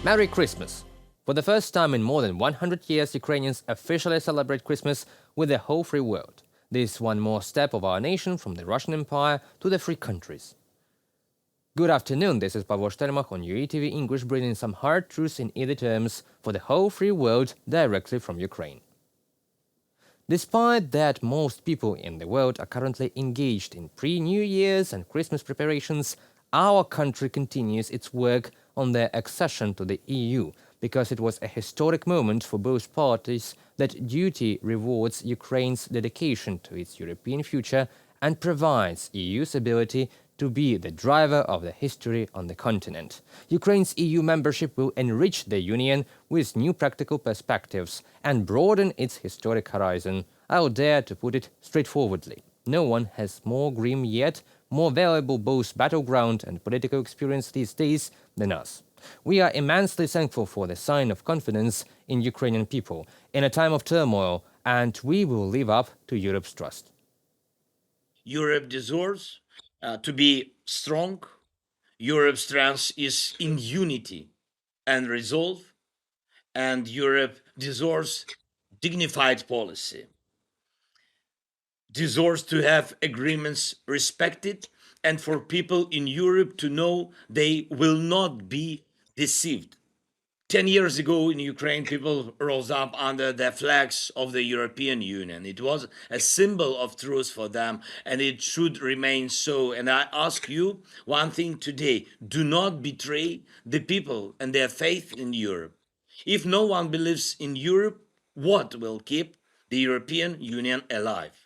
Merry Christmas! For the first time in more than 100 years, Ukrainians officially celebrate Christmas with the whole free world. This is one more step of our nation from the Russian Empire to the free countries. Good afternoon, this is Pavel Shtermach on UATV English, bringing some hard truths in easy terms for the whole free world directly from Ukraine. Despite that most people in the world are currently engaged in pre-New Year's and Christmas preparations, our country continues its work on their accession to the EU, because it was a historic moment for both parties that duty rewards Ukraine's dedication to its European future and provides EU's ability to be the driver of the history on the continent. Ukraine's EU membership will enrich the Union with new practical perspectives and broaden its historic horizon. I will dare to put it straightforwardly. No one has more grim yet more valuable both battleground and political experience these days than us. We are immensely thankful for the sign of confidence in Ukrainian people in a time of turmoil, and we will live up to Europe's trust. Europe deserves to be strong. Europe's strength is in unity and resolve, and Europe deserves dignified policy, deserves to have agreements respected, and for people in Europe to know they will not be deceived. 10 years ago in Ukraine, people rose up under the flags of the European Union. It was a symbol of truth for them, and it should remain so. And I ask you one thing today: do not betray the people and their faith in Europe. If no one believes in Europe, what will keep the European Union alive?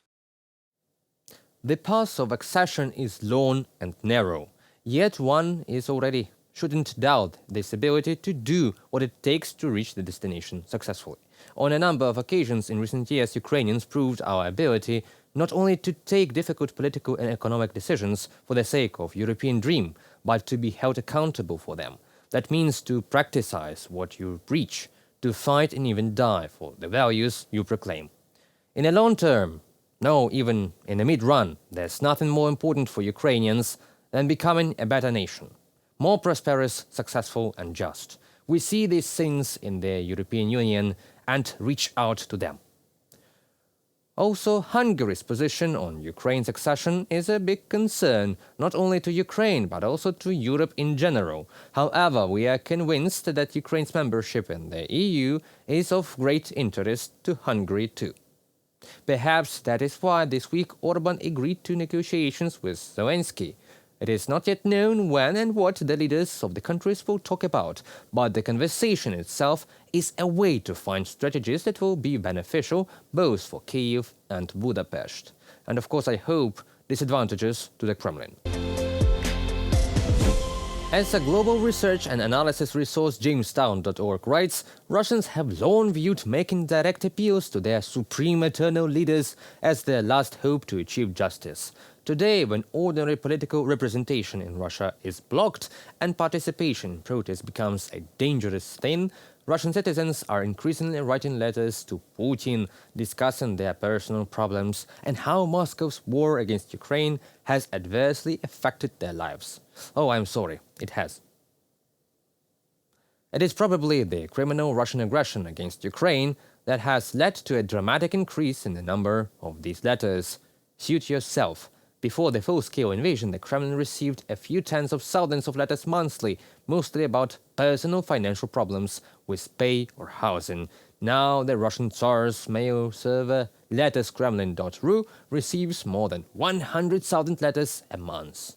The path of accession is long and narrow, yet one is already shouldn't doubt this ability to do what it takes to reach the destination successfully. On a number of occasions in recent years, Ukrainians proved our ability not only to take difficult political and economic decisions for the sake of European dream, but to be held accountable for them. That means to practice what you preach, to fight and even die for the values you proclaim. In the long term, no, even in the mid-run, there's nothing more important for Ukrainians than becoming a better nation. More prosperous, successful and just. We see these things in the European Union and reach out to them. Also, Hungary's position on Ukraine's accession is a big concern, not only to Ukraine, but also to Europe in general. However, we are convinced that Ukraine's membership in the EU is of great interest to Hungary too. Perhaps that is why this week Orban agreed to negotiations with Zelensky. It is not yet known when and what the leaders of the countries will talk about, but the conversation itself is a way to find strategies that will be beneficial both for Kyiv and Budapest. And of course, I hope disadvantages to the Kremlin. As a global research and analysis resource Jamestown.org writes, Russians have long viewed making direct appeals to their supreme eternal leaders as their last hope to achieve justice. Today, when ordinary political representation in Russia is blocked and participation in protests becomes a dangerous thing, Russian citizens are increasingly writing letters to Putin, discussing their personal problems and how Moscow's war against Ukraine has adversely affected their lives. Oh, I'm sorry, it has. It is probably the criminal Russian aggression against Ukraine that has led to a dramatic increase in the number of these letters. Suit yourself. Before the full-scale invasion, the Kremlin received a few tens of thousands of letters monthly, mostly about personal financial problems with pay or housing. Now the Russian Tsar's mail server letterskremlin.ru receives more than 100,000 letters a month.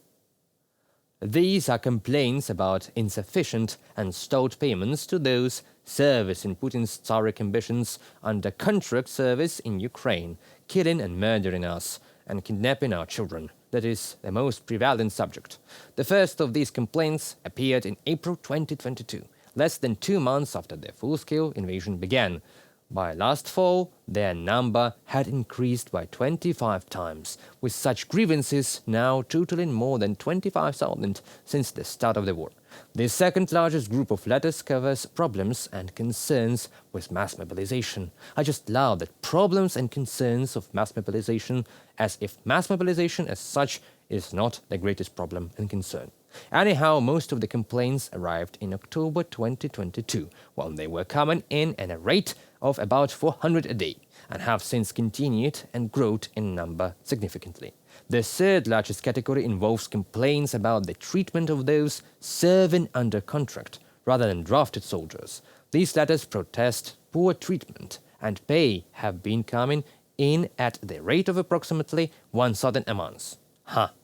These are complaints about insufficient and stalled payments to those servicing Putin's Tsaric ambitions under contract service in Ukraine, killing and murdering us, and kidnapping our children. That is the most prevalent subject. The first of these complaints appeared in April 2022, less than 2 months after the full-scale invasion began. By last fall, their number had increased by 25 times, with such grievances now totaling more than 25,000 since the start of the war. The second largest group of letters covers problems and concerns with mass mobilization. I just love that problems and concerns of mass mobilization, as if mass mobilization as such is not the greatest problem and concern. Anyhow, most of the complaints arrived in October 2022, when they were coming in at a rate of about 400 a day, and have since continued and grown in number significantly. The third largest category involves complaints about the treatment of those serving under contract rather than drafted soldiers. These letters protest poor treatment and pay have been coming in at the rate of approximately 1,000 a month.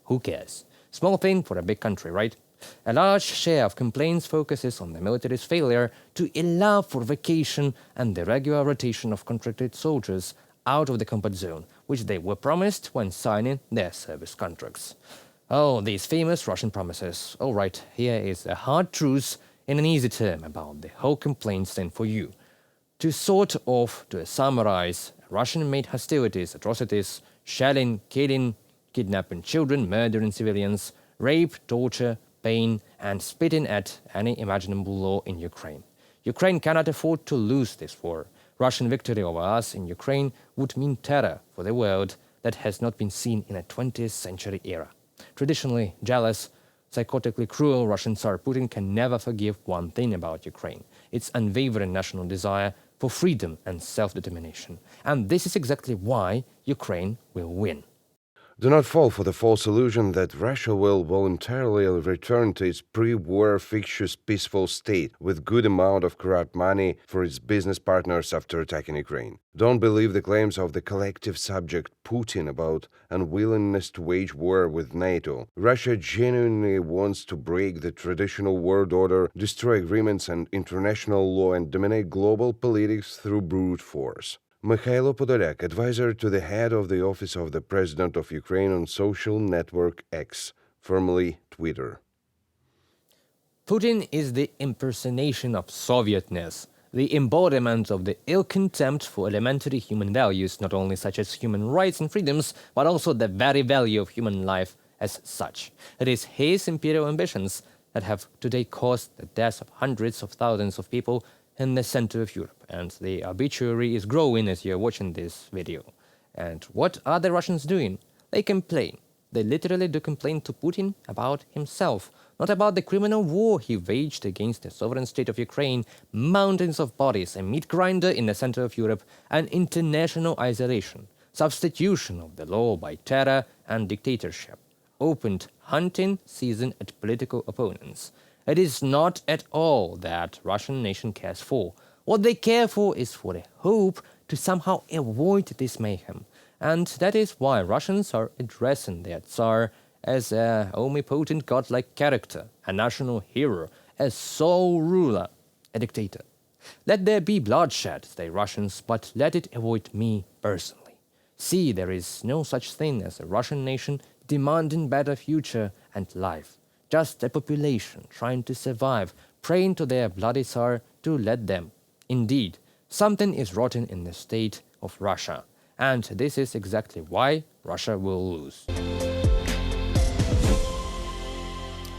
Who cares? Small thing for a big country, right? A large share of complaints focuses on the military's failure to allow for vacation and the regular rotation of contracted soldiers out of the combat zone, which they were promised when signing their service contracts. Oh, these famous Russian promises. All right, here is a hard truth in an easy term about the whole complaint thing for you. To summarize, Russian-made hostilities, atrocities, shelling, killing, kidnapping children, murdering civilians, rape, torture, pain, and spitting at any imaginable law in Ukraine. Ukraine cannot afford to lose this war. Russian victory over us in Ukraine would mean terror for the world that has not been seen in a 20th century era. Traditionally jealous, psychotically cruel Russian Tsar Putin can never forgive one thing about Ukraine: its unwavering national desire for freedom and self-determination. And this is exactly why Ukraine will win. Do not fall for the false illusion that Russia will voluntarily return to its pre-war fictitious peaceful state with good amount of corrupt money for its business partners after attacking Ukraine. Don't believe the claims of the collective subject Putin about unwillingness to wage war with NATO. Russia genuinely wants to break the traditional world order, destroy agreements and international law, and dominate global politics through brute force. Mikhailo Podolyak, advisor to the head of the Office of the President of Ukraine on social network X, formerly Twitter. Putin is the impersonation of Sovietness, the embodiment of the ill contempt for elementary human values, not only such as human rights and freedoms, but also the very value of human life as such. It is his imperial ambitions that have today caused the deaths of hundreds of thousands of people in the center of Europe, and the obituary is growing as you're watching this video. And what are the Russians doing? They complain. They literally do complain to Putin about himself, not about the criminal war he waged against the sovereign state of Ukraine, mountains of bodies, a meat grinder in the center of Europe, and international isolation, substitution of the law by terror and dictatorship, opened hunting season at political opponents. It is not at all that Russian nation cares for. What they care for is for the hope to somehow avoid this mayhem. And that is why Russians are addressing their Tsar as a omnipotent godlike character, a national hero, a sole ruler, a dictator. Let there be bloodshed, say Russians, but let it avoid me personally. See, there is no such thing as a Russian nation demanding better future and life. Just a population trying to survive, praying to their bloody Tsar to let them. Indeed, something is rotten in the state of Russia, and this is exactly why Russia will lose.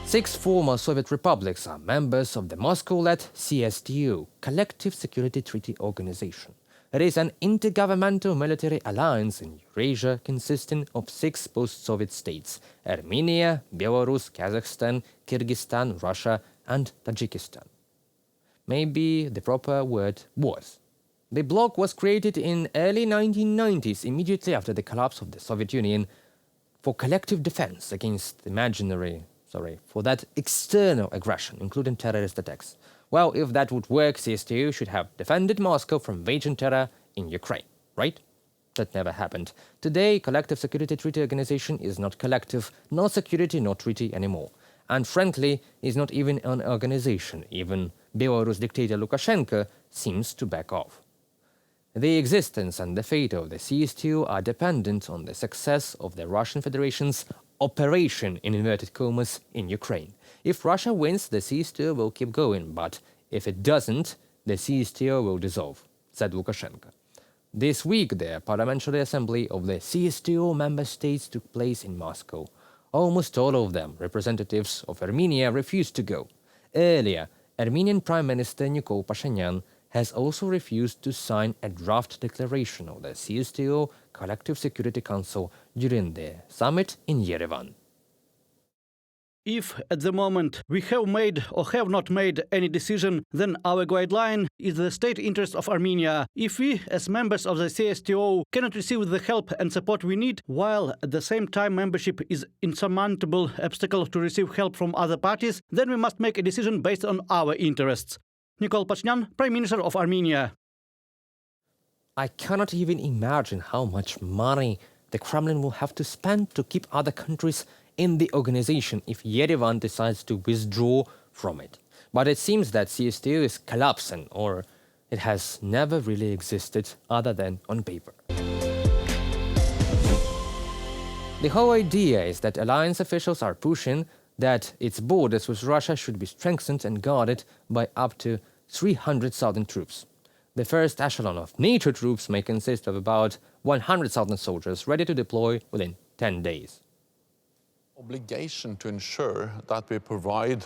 6 former Soviet republics are members of the Moscow-led CSTO, Collective Security Treaty Organization. It is an intergovernmental military alliance in Eurasia consisting of 6 post-Soviet states: Armenia, Belarus, Kazakhstan, Kyrgyzstan, Russia, and Tajikistan. Maybe the proper word was. The bloc was created in early 1990s, immediately after the collapse of the Soviet Union, for collective defense against for that external aggression, including terrorist attacks. Well, if that would work, CSTO should have defended Moscow from waging terror in Ukraine, right? That never happened. Today, Collective Security Treaty Organization is not collective, nor security, nor treaty anymore. And frankly, is not even an organization. Even Belarus dictator Lukashenko seems to back off. The existence and the fate of the CSTO are dependent on the success of the Russian Federation's operation, in inverted commas, in Ukraine. If Russia wins, the CSTO will keep going, but if it doesn't, the CSTO will dissolve, said Lukashenko. This week, the Parliamentary Assembly of the CSTO member states took place in Moscow. Almost all of them, representatives of Armenia, refused to go. Earlier, Armenian Prime Minister Nikol Pashinyan has also refused to sign a draft declaration of the CSTO Collective Security Council during the summit in Yerevan. If at the moment we have made or have not made any decision, then our guideline is the state interest of Armenia. If we, as members of the CSTO, cannot receive the help and support we need, while at the same time membership is insurmountable obstacle to receive help from other parties, then we must make a decision based on our interests. Nikol Pashinyan, Prime Minister of Armenia. I cannot even imagine how much money the Kremlin will have to spend to keep other countries in the organization if Yerevan decides to withdraw from it. But it seems that CSTO is collapsing, or it has never really existed other than on paper. The whole idea is that alliance officials are pushing that its borders with Russia should be strengthened and guarded by up to 300,000 troops. The first echelon of NATO troops may consist of about 100,000 soldiers ready to deploy within 10 days. Obligation to ensure that we provide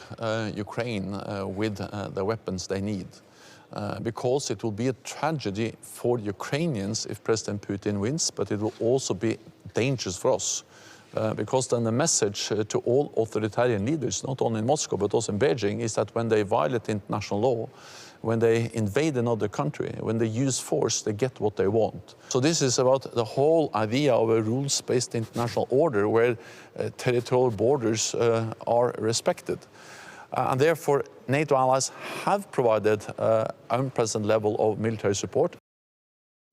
Ukraine with the weapons they need. Because it will be a tragedy for Ukrainians if President Putin wins, but it will also be dangerous for us. Because then the message to all authoritarian leaders, not only in Moscow but also in Beijing, is that when they violate international law, when they invade another country, when they use force, they get what they want. So this is about the whole idea of a rules-based international order where territorial borders are respected. And therefore, NATO allies have provided unprecedented level of military support.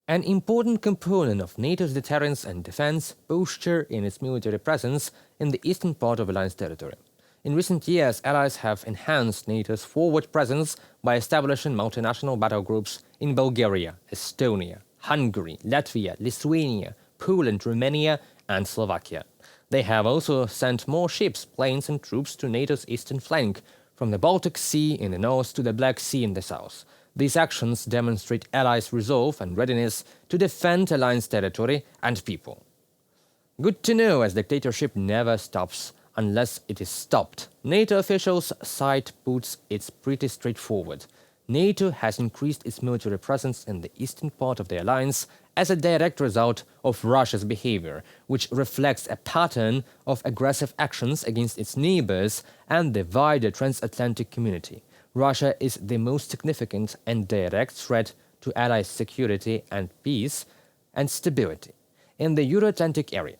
An important component of NATO's deterrence and defense posture in its military presence in the eastern part of alliance territory. In recent years, allies have enhanced NATO's forward presence by establishing multinational battle groups in Bulgaria, Estonia, Hungary, Latvia, Lithuania, Poland, Romania, and Slovakia. They have also sent more ships, planes, and troops to NATO's eastern flank, from the Baltic Sea in the north to the Black Sea in the south. These actions demonstrate allies' resolve and readiness to defend alliance territory and people. Good to know, as dictatorship never stops unless it is stopped. NATO officials' side puts it pretty straightforward. NATO has increased its military presence in the eastern part of the alliance as a direct result of Russia's behavior, which reflects a pattern of aggressive actions against its neighbors and the wider transatlantic community. Russia is the most significant and direct threat to allies' security and peace and stability in the Euro-Atlantic area.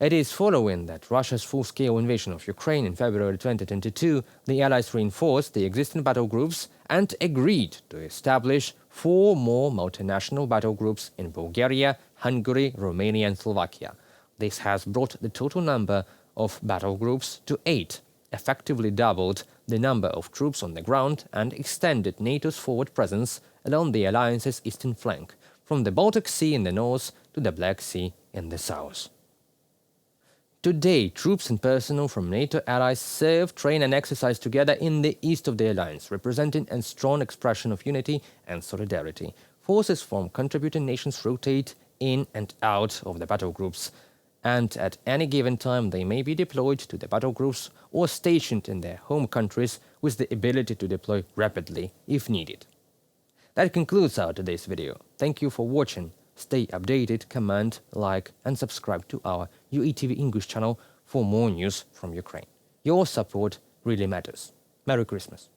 It is following that Russia's full-scale invasion of Ukraine in February 2022, the allies reinforced the existing battle groups and agreed to establish 4 more multinational battle groups in Bulgaria, Hungary, Romania, and Slovakia. This has brought the total number of battle groups to 8, effectively doubled the number of troops on the ground and extended NATO's forward presence along the alliance's eastern flank, from the Baltic Sea in the north to the Black Sea in the south. Today, troops and personnel from NATO allies serve, train and exercise together in the east of the alliance, representing a strong expression of unity and solidarity. Forces from contributing nations rotate in and out of the battle groups, and at any given time they may be deployed to the battle groups or stationed in their home countries with the ability to deploy rapidly if needed. That concludes our today's video. Thank you for watching. Stay updated, comment, like and subscribe to our UATV English channel for more news from Ukraine. Your support really matters. Merry Christmas.